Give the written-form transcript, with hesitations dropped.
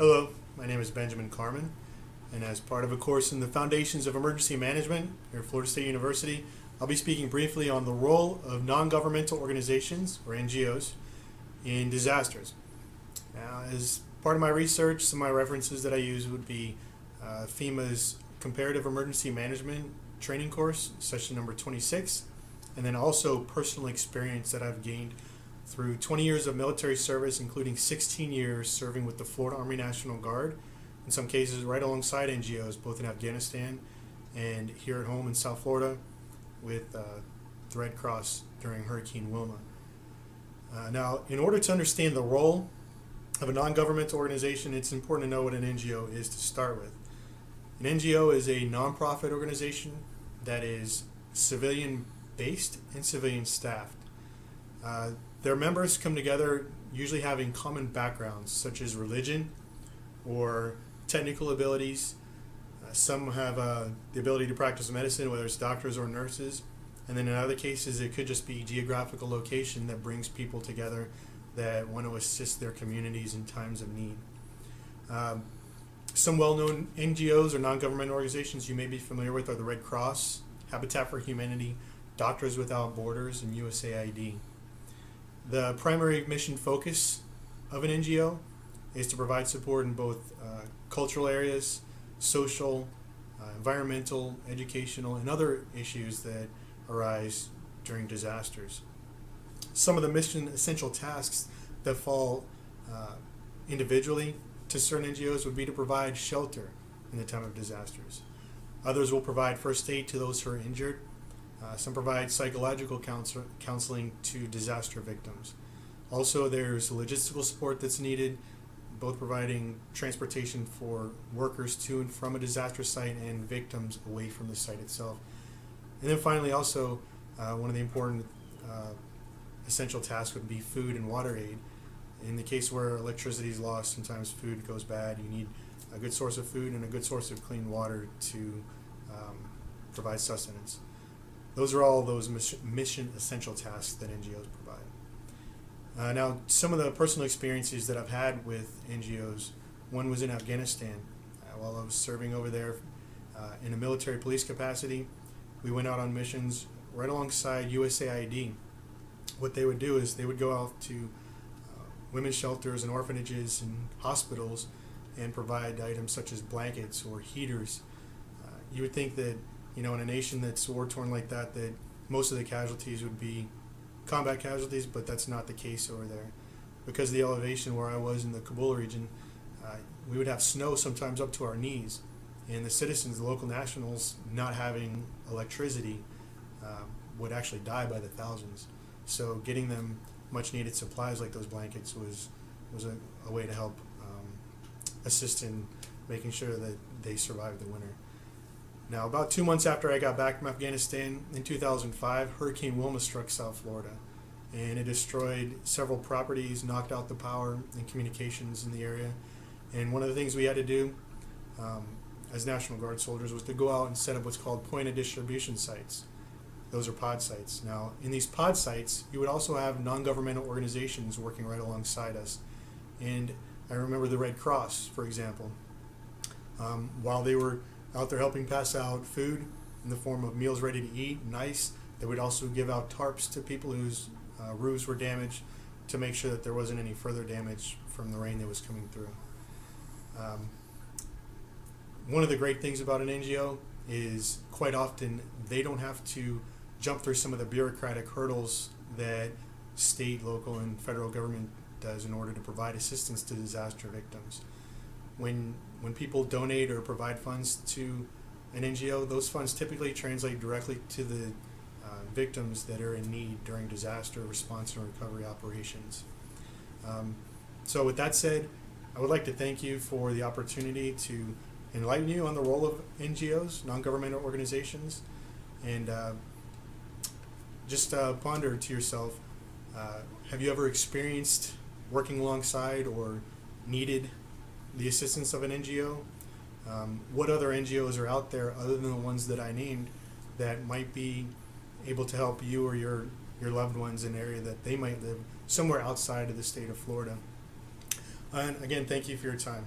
Hello, my name is Benjamin Carmen, and as part of a course in the Foundations of Emergency Management here at Florida State University, I'll be speaking briefly on the role of non-governmental organizations, or NGOs, in disasters. Now, as part of my research, some of my references that I use would be FEMA's Comparative Emergency Management training course, session number 26, and then also personal experience that I've gained through 20 years of military service, including 16 years serving with the Florida Army National Guard, in some cases right alongside NGOs, both in Afghanistan and here at home in South Florida with the Red Cross during Hurricane Wilma. Now, in order to understand the role of a non-governmental organization, it's important to know what an NGO is to start with. An NGO is a nonprofit organization that is civilian-based and civilian-staffed. Their members come together usually having common backgrounds such as religion or technical abilities. Some have the ability to practice medicine, whether it's doctors or nurses. And then in other cases, it could just be geographical location that brings people together that want to assist their communities in times of need. Some well-known NGOs or non-governmental organizations you may be familiar with are the Red Cross, Habitat for Humanity, Doctors Without Borders, and USAID. The primary mission focus of an NGO is to provide support in both cultural areas, social, environmental, educational, and other issues that arise during disasters. Some of the mission essential tasks that fall individually to certain NGOs would be to provide shelter in the time of disasters. Others will provide first aid to those who are injured. Some provide psychological counseling to disaster victims. Also, there's logistical support that's needed, both providing transportation for workers to and from a disaster site and victims away from the site itself. And then finally, also, one of the important essential tasks would be food and water aid. In the case where electricity is lost, sometimes food goes bad. You need a good source of food and a good source of clean water to provide sustenance. Those are all those mission essential tasks that NGOs provide. Now, some of the personal experiences that I've had with NGOs, one was in Afghanistan. While I was serving over there in a military police capacity, we went out on missions right alongside USAID. What they would do is they would go out to women's shelters and orphanages and hospitals and provide items such as blankets or heaters. You would think that, in a nation that's war-torn like that most of the casualties would be combat casualties, but that's not the case over there. Because of the elevation where I was in the Kabul region, we would have snow sometimes up to our knees, and the citizens, the local nationals, not having electricity, would actually die by the thousands. So getting them much-needed supplies like those blankets was a way to help assist in making sure that they survived the winter. Now, about 2 months after I got back from Afghanistan in 2005, Hurricane Wilma struck South Florida, and it destroyed several properties, knocked out the power and communications in the area. And one of the things we had to do as National Guard soldiers was to go out and set up what's called point of distribution sites. Those are pod sites. Now, in these pod sites, you would also have non-governmental organizations working right alongside us. And I remember the Red Cross, for example. While they were out there helping pass out food in the form of meals ready to eat and ice, they would also give out tarps to people whose roofs were damaged to make sure that there wasn't any further damage from the rain that was coming through. One of the great things about an NGO is quite often they don't have to jump through some of the bureaucratic hurdles that state, local, and federal government does in order to provide assistance to disaster victims. When people donate or provide funds to an NGO, those funds typically translate directly to the victims that are in need during disaster response and recovery operations. So with that said, I would like to thank you for the opportunity to enlighten you on the role of NGOs, non-governmental organizations, and just ponder to yourself, have you ever experienced working alongside or needed the assistance of an NGO? What other NGOs are out there other than the ones that I named that might be able to help you or your loved ones in an area that they might live somewhere outside of the state of Florida? And again, thank you for your time.